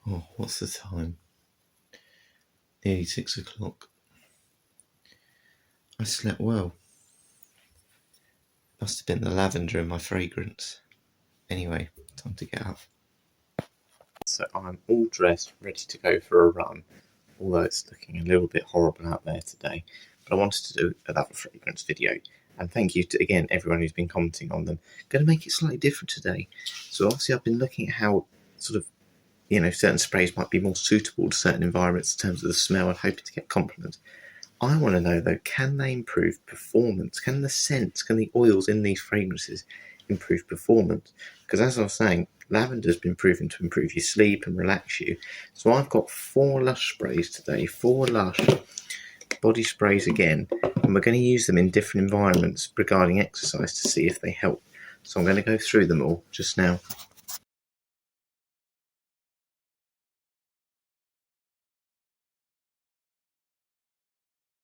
Oh, what's the time? Nearly 6 o'clock. I slept well. Must have been the lavender in my fragrance. Anyway, time to get up. So I'm all dressed, ready to go for a run, although it's looking a little bit horrible out there today. But I wanted to do another fragrance video, and thank you to, again, everyone who's been commenting on them. I'm going to make it slightly different today. So obviously I've been looking at how sort of, certain sprays might be more suitable to certain environments in terms of the smell and hoping to get compliments. I want to know though, can they improve performance? Can the scents, can the oils in these fragrances improve performance? Because as I was saying, lavender's been proven to improve your sleep and relax you. So I've got 4 Lush sprays today, 4 Lush body sprays again, and we're going to use them in different environments regarding exercise to see if they help. So I'm going to go through them all just now.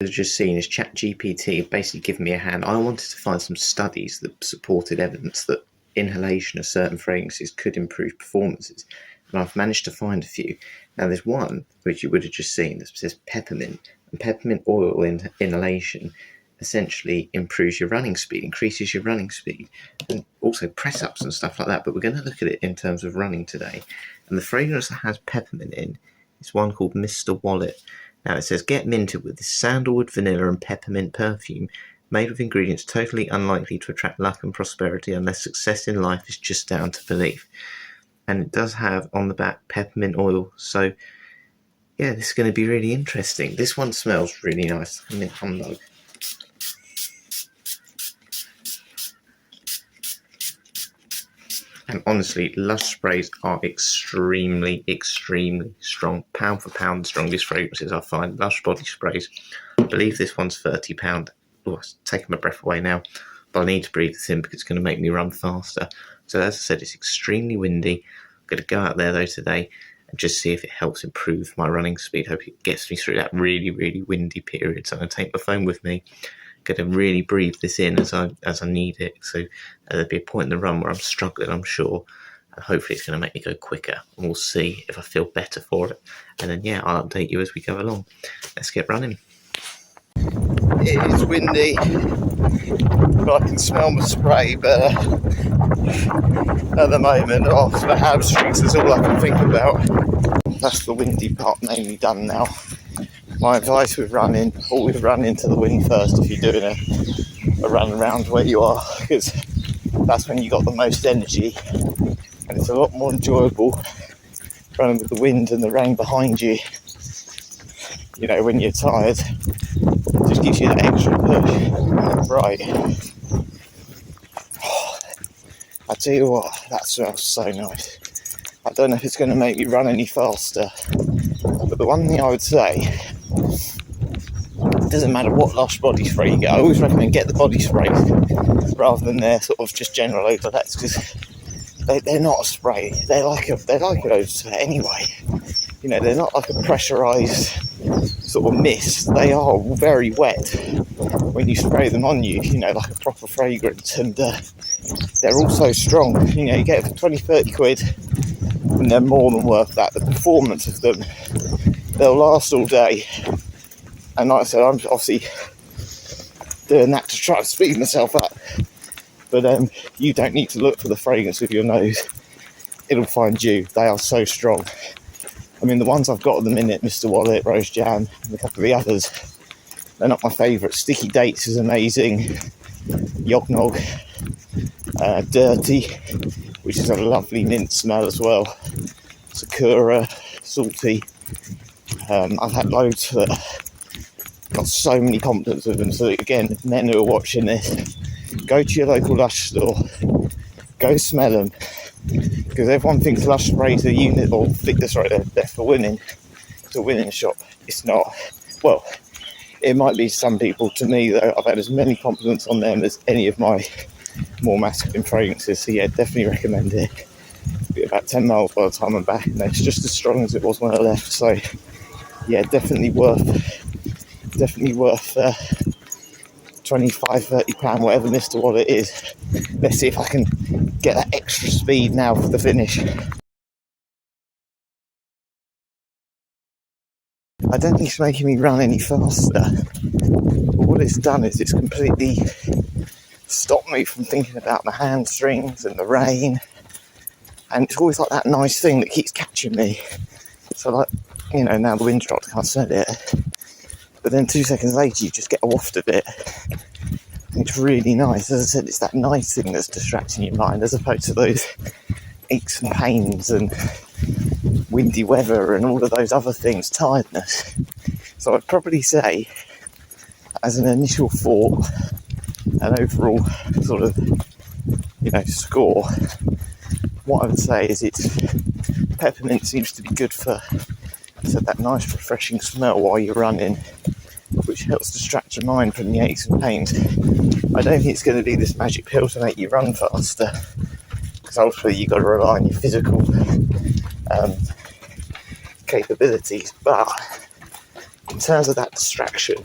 I've just seen is ChatGPT basically given me a hand. I wanted to find some studies that supported evidence that inhalation of certain fragrances could improve performances, and I've managed to find a few. Now there's one which you would have just seen that says peppermint, and peppermint oil inhalation essentially improves your running speed, increases your running speed, and also press-ups and stuff like that. But we're going to look at it in terms of running today, and the fragrance that has peppermint in is one called Mr. Wallet. Now it says, get minted with this sandalwood, vanilla and peppermint perfume made with ingredients totally unlikely to attract luck and prosperity unless success in life is just down to belief. And it does have on the back peppermint oil. So yeah, this is going to be really interesting. This one smells really nice. Mint humbug. And honestly, Lush sprays are extremely, extremely strong. Pound for pound, the strongest fragrances I find. Lush body sprays. I believe this one's £30. Oh, it's taking my breath away now. But I need to breathe this in because it's going to make me run faster. So as I said, it's extremely windy. I'm going to go out there though today and just see if it helps improve my running speed. Hope it gets me through that really, really windy period. So I'm going to take my phone with me. Going to really breathe this in as I need it. So there'll be a point in the run where I'm struggling, I'm sure, and hopefully it's going to make me go quicker, and we'll see if I feel better for it. And then yeah, I'll update you as we go along. Let's get running. It is windy, but I can smell my spray better at the moment. Off the hamstrings is all I can think about. That's the windy part mainly done now. My advice with running, always run into the wind first if you're doing a run around where you are, because that's when you got the most energy, and it's a lot more enjoyable running with the wind and the rain behind you. You know, when you're tired, it just gives you that extra push. Right. Oh, I tell you what, that smells so nice. I don't know if it's going to make me run any faster, but the one thing I would say, it doesn't matter what Lush body spray you get, I always recommend get the body spray rather than their sort of just general odorlets, because they're not a spray, they're like an odor anyway. You know, they're not like a pressurised sort of mist, they are very wet when you spray them on you, you know, like a proper fragrance, and they're also strong. You know, you get it for 20-30 quid and they're more than worth that. The performance of them, they'll last all day. And like I said, I'm obviously doing that to try and speed myself up. But you don't need to look for the fragrance with your nose. It'll find you. They are so strong. I mean, the ones I've got at the minute, Mr. Wallet, Rose Jam, and a couple of the others, they're not my favourite. Sticky Dates is amazing. Yognog, Dirty, which is a lovely mint smell as well. Sakura, Salty. I've had loads that got so many compliments with them. So again, men who are watching this, go to your local Lush store, go smell them, because everyone thinks Lush sprays are unit or they're for women. It's a winning shop. It's not. Well, it might be to some people. To me though, I've had as many compliments on them as any of my more masculine fragrances. So yeah, definitely recommend it. It'll be about 10 miles by the time I'm back, and it's just as strong as it was when I left. So yeah, definitely worth £25-30, whatever Mr. Wallet is. Let's see if I can get that extra speed now for the finish. I don't think it's making me run any faster. But what it's done is it's completely stopped me from thinking about my hamstrings and the rain. And it's always like that nice thing that keeps catching me. So like, you know, now the wind's dropped, I can't smell it. But then 2 seconds later, you just get a waft of it. And it's really nice. As I said, it's that nice thing that's distracting your mind, as opposed to those aches and pains and windy weather and all of those other things, tiredness. So I'd probably say, as an initial thought, an overall sort of, you know, score, what I would say is peppermint seems to be good for, so that nice refreshing smell while you're running, which helps distract your mind from the aches and pains. I don't think it's going to be this magic pill to make you run faster, because ultimately you've got to rely on your physical capabilities, but in terms of that distraction,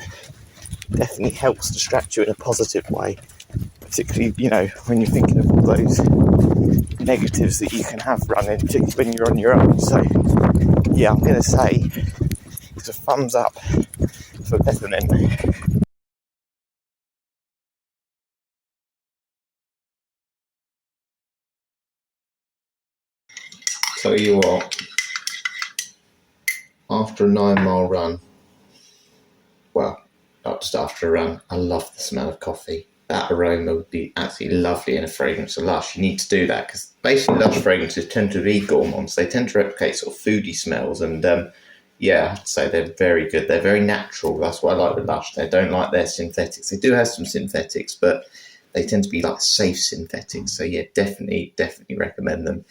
definitely helps distract you in a positive way, particularly, you know, when you're thinking of all those negatives that you can have running, particularly when you're on your own. So yeah, I'm going to say it's a thumbs up for peppermint. Tell you what, after a 9-mile run, well, not just after a run, I love the smell of coffee. That aroma would be absolutely lovely in a fragrance of Lush. You need to do that, because basically Lush fragrances tend to be gourmands. They tend to replicate sort of foodie smells, and yeah, I have to say they're very good. They're very natural. That's what I like with Lush. They don't like their synthetics. They do have some synthetics, but they tend to be like safe synthetics. So yeah, definitely recommend them.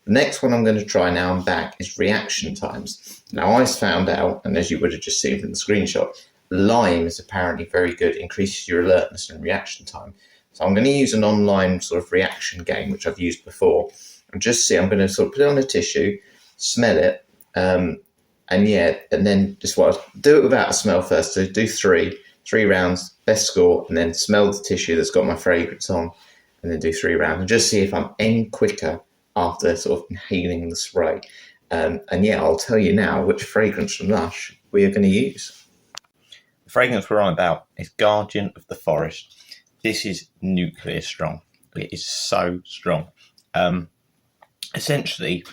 The next one I'm going to try now I'm back is reaction times. Now I found out, and as you would have just seen from the screenshot, lime is apparently very good, increases your alertness and reaction time. So I'm going to use an online sort of reaction game, which I've used before, and just see, I'm going to sort of put it on a tissue, smell it, and then just do it without a smell first. So do three rounds, best score, and then smell the tissue that's got my fragrance on, and then do 3 rounds, and just see if I'm any quicker after sort of inhaling the spray. And yeah, I'll tell you now which fragrance from Lush we are going to use. The fragrance we're on about is Guardian of the Forest. This is nuclear strong. It is so strong. Essentially,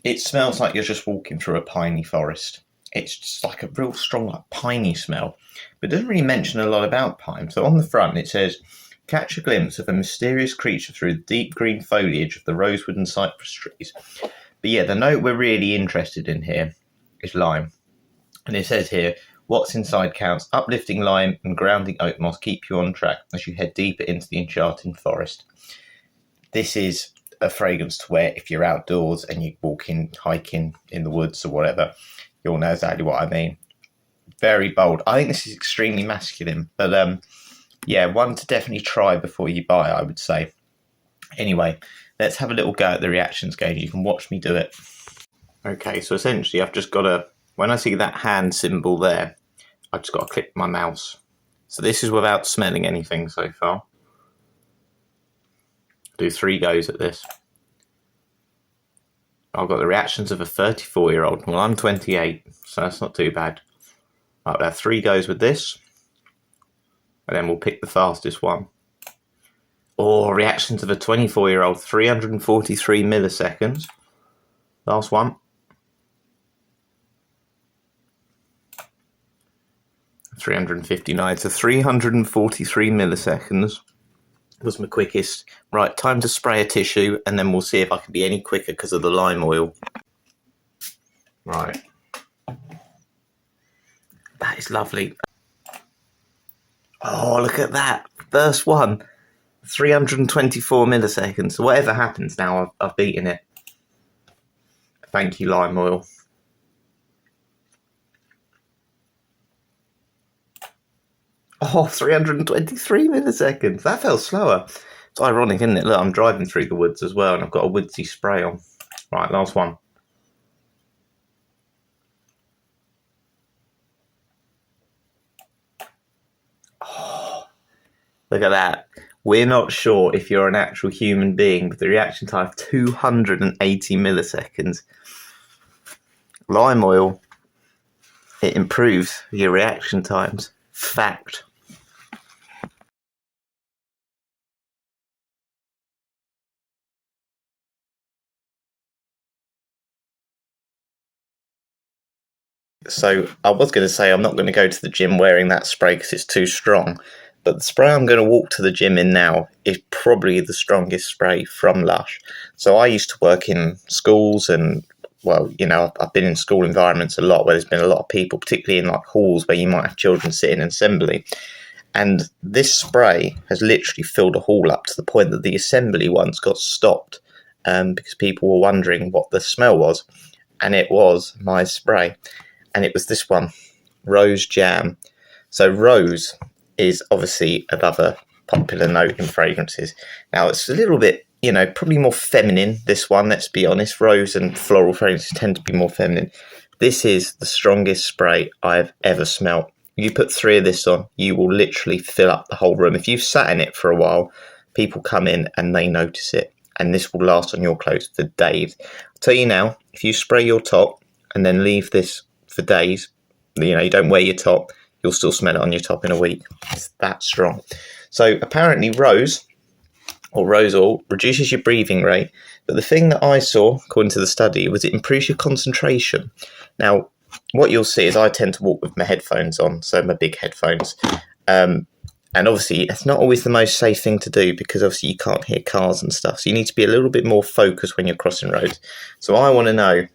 it smells like you're just walking through a piney forest. It's just like a real strong, like piney smell, but it doesn't really mention a lot about pine. So on the front it says, catch a glimpse of a mysterious creature through the deep green foliage of the rosewood and cypress trees. But yeah, the note we're really interested in here is lime. And it says here, what's inside counts. Uplifting lime and grounding oak moss keep you on track as you head deeper into the enchanting forest. This is a fragrance to wear if you're outdoors and you're walking, hiking in the woods or whatever. You'll know exactly what I mean. Very bold. I think this is extremely masculine, but yeah, one to definitely try before you buy, I would say. Anyway, let's have a little go at the reactions gauge. You can watch me do it. Okay, so essentially I've just got to, when I see that hand symbol there, I've just got to click my mouse. So this is without smelling anything so far. Do 3 goes at this. I've got the reactions of a 34-year-old. Well, I'm 28, so that's not too bad. I'll have 3 goes with this, and then we'll pick the fastest one. Or reactions of a 24-year-old, 343 milliseconds. Last one. 359, so 343 milliseconds was my quickest. Right, time to spray a tissue, and then we'll see if I can be any quicker because of the lime oil. Right. That is lovely. Oh, look at that. First one. 324 milliseconds. So whatever happens now, I've beaten it. Thank you, lime oil. Oh, 323 milliseconds. That felt slower. It's ironic, isn't it? Look, I'm driving through the woods as well, and I've got a woodsy spray on. Right, last one. Oh, look at that. We're not sure if you're an actual human being, but the reaction time of 280 milliseconds. Lime oil. it improves your reaction times. Fact. So I was going to say I'm not going to go to the gym wearing that spray because it's too strong, but the spray I'm going to walk to the gym in now is probably the strongest spray from Lush. So I used to work in schools and, well, you know, I've been in school environments a lot where there's been a lot of people, particularly in like halls where you might have children sitting in assembly. And this spray has literally filled a hall up to the point that the assembly once got stopped because people were wondering what the smell was. And it was my spray. And it was this one, Rose Jam. So rose is obviously another popular note in fragrances. Now it's a little bit, you know, probably more feminine, this one, let's be honest. Rose and floral fragrances tend to be more feminine. This is the strongest spray I've ever smelt. You put 3 of this on, you will literally fill up the whole room. If you've sat in it for a while, people come in and they notice it. And this will last on your clothes for days. I'll tell you now, if you spray your top and then leave this for days, you know, you don't wear your top, you'll still smell it on your top in a week. It's that strong. So apparently rose oil reduces your breathing rate, but the thing that I saw, according to the study, was it improves your concentration. Now, what you'll see is I tend to walk with my headphones on, so my big headphones. And obviously, it's not always the most safe thing to do because obviously you can't hear cars and stuff. So you need to be a little bit more focused when you're crossing roads. So I want to know,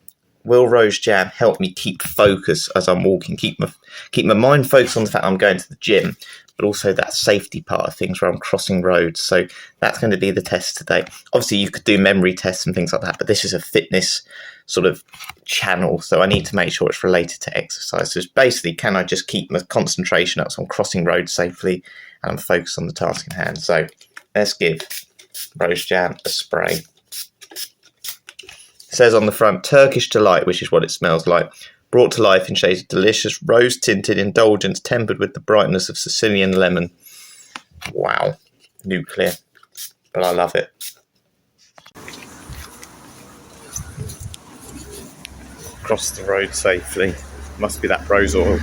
will Rose Jam help me keep focus as I'm walking, keep my mind focused on the fact I'm going to the gym, but also that safety part of things where I'm crossing roads. So that's going to be the test today. Obviously, you could do memory tests and things like that, but this is a fitness sort of channel, so I need to make sure it's related to exercise. So it's basically, can I just keep my concentration up so I'm crossing roads safely and I'm focused on the task in hand? So let's give Rose Jam a spray. It says on the front, Turkish Delight, which is what it smells like. Brought to life in shades of delicious rose-tinted indulgence tempered with the brightness of Sicilian lemon. Wow. Nuclear. But I love it. Cross the road safely. Must be that rose oil.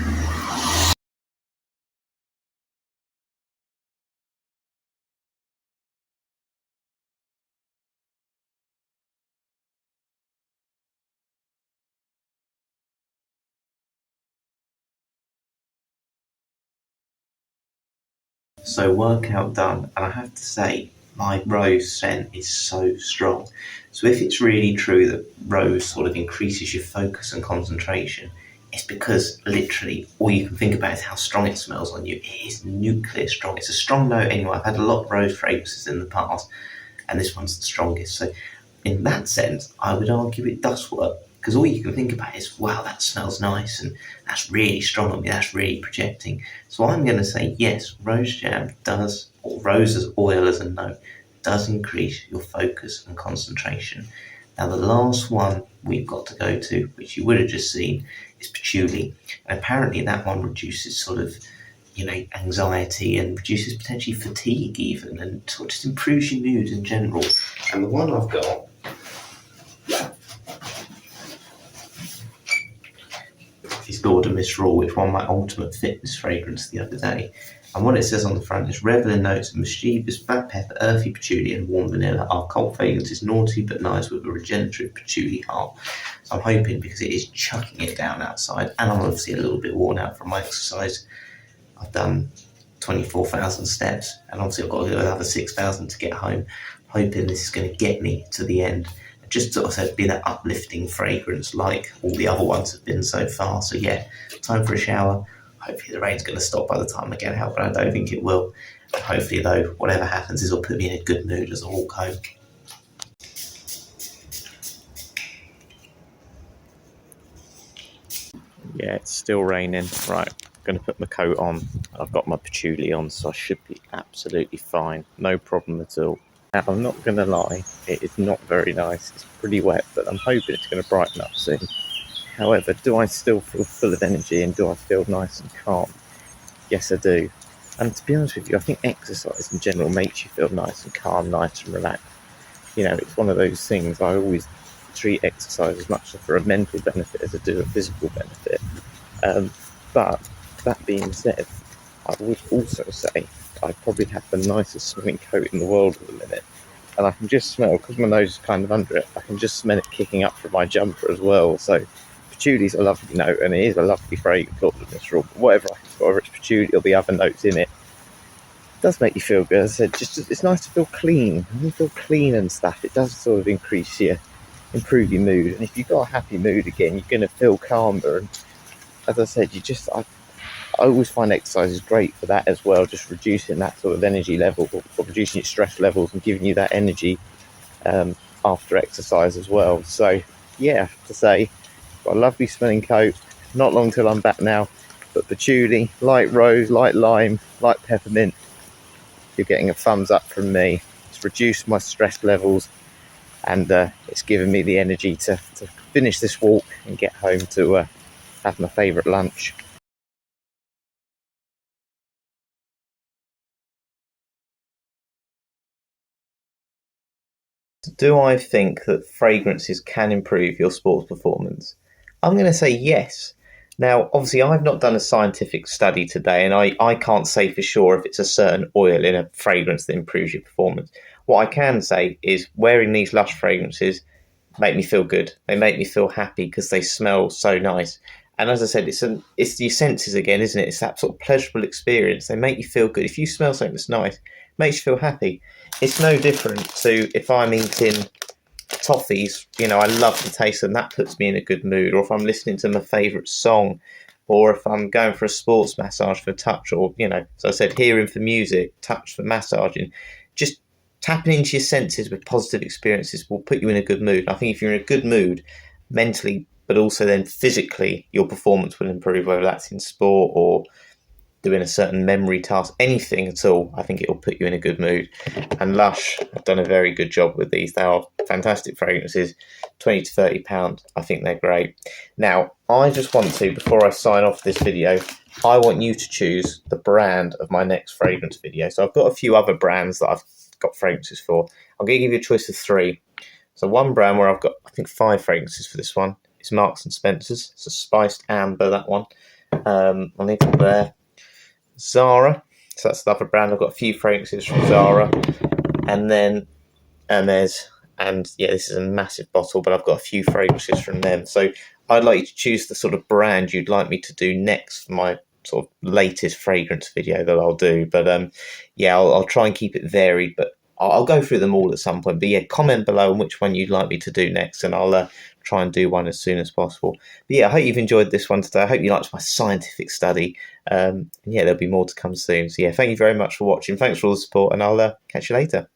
So workout done, and I have to say my rose scent is so strong. So if it's really true that rose sort of increases your focus and concentration, it's because literally all you can think about is how strong it smells on you. It is nuclear strong. It's a strong note anyway. I've had a lot of rose fragrances in the past, and this one's the strongest. So in that sense, I would argue it does work, because all you can think about is, wow, that smells nice and that's really strong on me, that's really projecting. So I'm going to say yes, Rose Jam does, or rose as oil as a note, does increase your focus and concentration. Now the last one we've got to go to, which you would have just seen, is patchouli. And apparently that one reduces sort of, you know, anxiety and reduces potentially fatigue even, and sort of just improves your mood in general. And the one I've got is Lord of MISRULE, which won my ultimate fitness fragrance the other day. And what it says on the front is revel in notes of mischievous black pepper, earthy patchouli, and warm vanilla. Our cult fragrance is naughty but nice with a regenerative patchouli heart. So I'm hoping, because it is chucking it down outside, and I'm obviously a little bit worn out from my exercise. I've done 24,000 steps, and obviously I've got to do another 6,000 to get home. I'm hoping this is going to get me to the end. Just sort of be that uplifting fragrance like all the other ones have been so far. So yeah, time for a shower. Hopefully the rain's going to stop by the time I get out, but I don't think it will. And hopefully though, whatever happens, this will put me in a good mood as I walk home. Yeah, it's still raining. Right, I'm going to put my coat on. I've got my patchouli on, so I should be absolutely fine. No problem at all. Now, I'm not going to lie, it is not very nice. It's pretty wet, but I'm hoping it's going to brighten up soon. However, do I still feel full of energy and do I feel nice and calm? Yes, I do. And to be honest with you, I think exercise in general makes you feel nice and calm, nice and relaxed. You know, it's one of those things. I always treat exercise as much for a mental benefit as I do a physical benefit. But that being said, I would also say I probably have the nicest smelling coat in the world at the minute. And I can just smell, because my nose is kind of under it, I can just smell it kicking up from my jumper as well. So patchouli's a lovely note, and it is a lovely fragrance, called the MISRULE. Whatever it's patchouli or the other notes in it, does make you feel good. As I said, just it's nice to feel clean. When you feel clean and stuff, it does sort of improve your mood. And if you've got a happy mood again, you're going to feel calmer. And as I said, I always find exercise is great for that as well, just reducing that sort of energy level, or reducing your stress levels and giving you that energy after exercise as well. So yeah, I have to say, got a lovely smelling coat. Not long till I'm back now, but patchouli, light rose, light lime, light peppermint, you're getting a thumbs up from me. It's reduced my stress levels, and it's given me the energy to finish this walk and get home to have my favourite lunch. Do I think that fragrances can improve your sports performance? I'm going to say yes. Now, obviously, I've not done a scientific study today, and I can't say for sure if it's a certain oil in a fragrance that improves your performance. What I can say is wearing these Lush fragrances make me feel good. They make me feel happy because they smell so nice. And as I said, it's your senses again, isn't it? It's that sort of pleasurable experience. They make you feel good. If you smell something that's nice, it makes you feel happy. It's no different to if I'm eating toffees, I love the taste, and that puts me in a good mood. Or if I'm listening to my favourite song, or if I'm going for a sports massage for touch, or as I said, hearing for music, touch for massaging, just tapping into your senses with positive experiences will put you in a good mood. I think if you're in a good mood mentally, but also then physically, your performance will improve, whether that's in sport or doing a certain memory task, anything at all. I think it will put you in a good mood. And Lush have done a very good job with these. They are fantastic fragrances, £20 to £30. I think they're great. Now, I just want to, before I sign off this video, I want you to choose the brand of my next fragrance video. So I've got a few other brands that I've got fragrances for. I'm going to give you a choice of 3. So one brand where I've got, I think, 5 fragrances for this one is Marks and Spencer's. It's a spiced amber, that one. I'll leave it there. Zara, so that's the other brand. I've got a few fragrances from Zara, and then Hermes, and yeah, this is a massive bottle, but I've got a few fragrances from them. So I'd like you to choose the sort of brand you'd like me to do next for my sort of latest fragrance video that I'll do. But yeah, I'll try and keep it varied, but I'll go through them all at some point. But yeah, comment below on which one you'd like me to do next, and I'll try and do one as soon as possible. But yeah, I hope you've enjoyed this one today. I hope you liked my scientific study. Yeah, there'll be more to come soon. So yeah, thank you very much for watching. Thanks for all the support, and I'll catch you later.